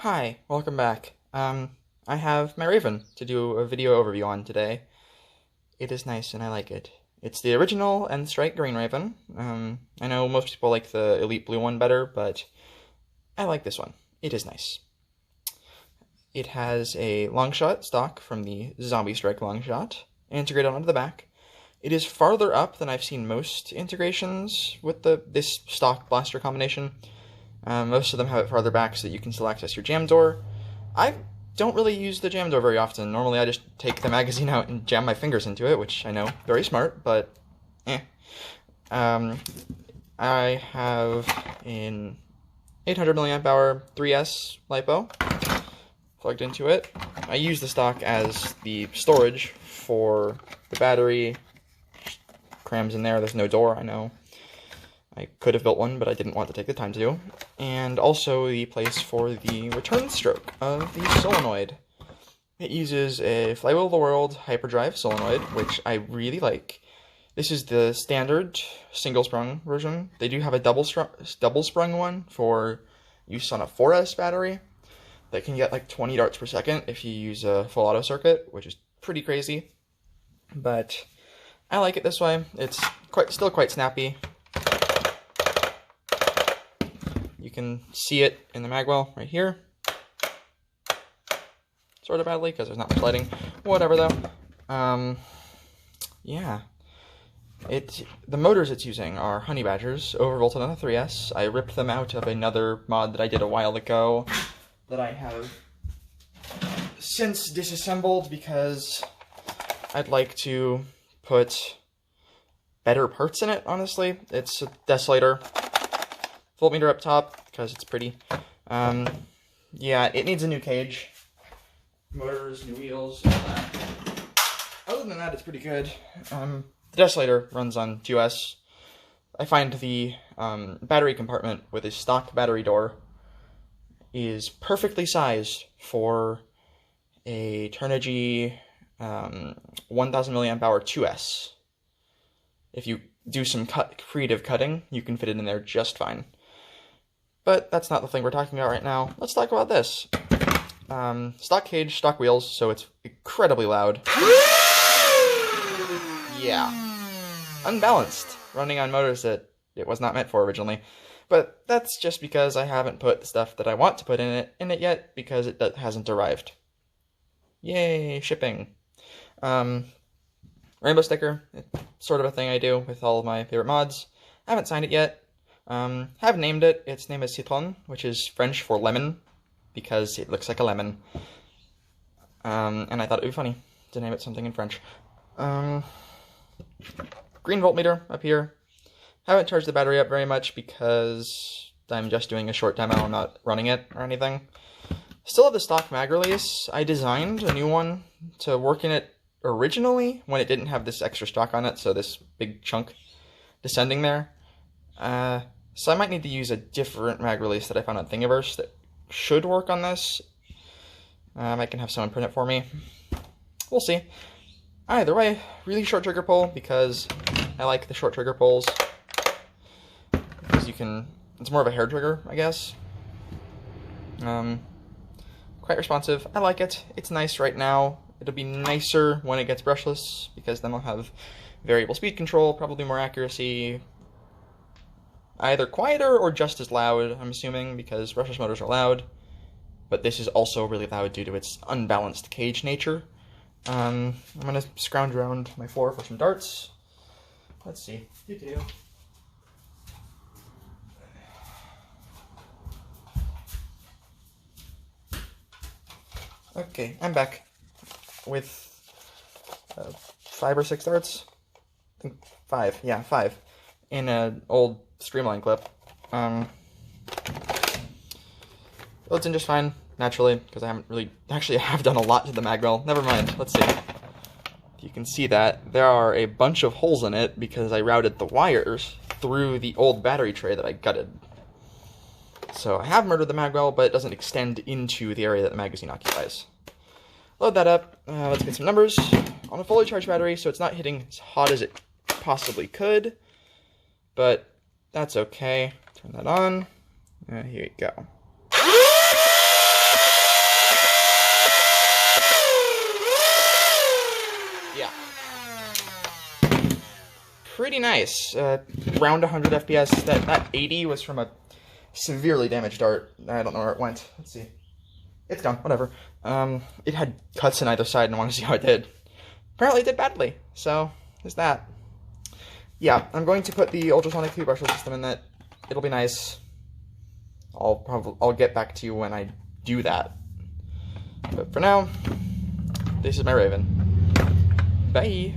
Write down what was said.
Hi, welcome back. I have my Rayven to do a video overview on today. It is nice and I like it. It's the original and strike green Rayven. I know most people like the elite blue one better, but I like this one. It is nice. It has a longshot stock from the zombie strike longshot integrated onto the back. It is farther up than I've seen most integrations with this stock blaster combination. Most of them have it farther back so that you can still access your jam door. I don't really use the jam door very often. Normally I just take the magazine out and jam my fingers into it, which I know, very smart, but eh. I have an 800 milliamp hour 3S LiPo plugged into it. I use the stock as the storage for the battery. Crams in there, there's no door, I know. I could have built one, but I didn't want to take the time to do. And also the place for the return stroke of the solenoid. It uses a Flywheel of the World hyperdrive solenoid, which I really like. This is the standard single-sprung version. They do have a double-sprung one for use on a 4S battery that can get like 20 darts per second if you use a full auto circuit, which is pretty crazy. But I like it this way. It's still quite snappy. You can see it in the magwell right here. Sort of badly because there's not much lighting. Whatever though. Yeah. The motors it's using are Honey Badgers, overvolted on the 3S. I ripped them out of another mod that I did a while ago that I have since disassembled because I'd like to put better parts in it, honestly. It's a Desolator. Voltmeter up top, because it's pretty. Yeah, it needs a new cage. Motors, new wheels, all that. Other than that, it's pretty good. The Desolator runs on 2S. I find the battery compartment with a stock battery door is perfectly sized for a Turnigy 1000 milliamp hour 2S. If you do some creative cutting, you can fit it in there just fine. But that's not the thing we're talking about right now. Let's talk about this. Stock cage, stock wheels, so it's incredibly loud. Yeah. Unbalanced, running on motors that it was not meant for originally. But that's just because I haven't put the stuff that I want to put in it yet, because it hasn't arrived. Yay, shipping. Rainbow sticker, it's sort of a thing I do with all of my favorite mods. I haven't signed it yet. Have named it. Its name is Citron, which is French for lemon, because it looks like a lemon. And I thought it would be funny to name it something in French. Green voltmeter up here. Haven't charged the battery up very much because I'm just doing a short demo. I'm not running it or anything. Still have the stock mag release. I designed a new one to work in it originally when it didn't have this extra stock on it, so this big chunk descending there. So I might need to use a different mag release that I found on Thingiverse that should work on this. I can have someone print it for me. We'll see. Either way, really short trigger pull because I like the short trigger pulls. Because it's more of a hair trigger, I guess. Quite responsive. I like it. It's nice right now. It'll be nicer when it gets brushless because then I'll have variable speed control, probably more accuracy. Either quieter or just as loud, I'm assuming, because brushless motors are loud. But this is also really loud due to its unbalanced cage nature. I'm going to scrounge around my floor for some darts. Let's see. Okay, I'm back with 5 or 6 darts. I think 5. Yeah, 5. In an old Streamline clip. It's in just fine, naturally, because I haven't really... Actually, I have done a lot to the magwell. Never mind. Let's see. If you can see that, there are a bunch of holes in it because I routed the wires through the old battery tray that I gutted. So I have murdered the magwell, but it doesn't extend into the area that the magazine occupies. Load that up. Let's get some numbers on a fully charged battery, so it's not hitting as hot as it possibly could. But that's okay. Turn that on. Here you go. pretty nice. Around 100 FPS. That 80 was from a severely damaged dart. I don't know where it went. Let's see. It's gone. Whatever. It had cuts on either side, and I want to see how it did. Apparently, it did badly. So there's that. Yeah, I'm going to put the ultrasonic toothbrush system in that. It'll be nice. I'll get back to you when I do that. But for now, this is my Rayven. Bye.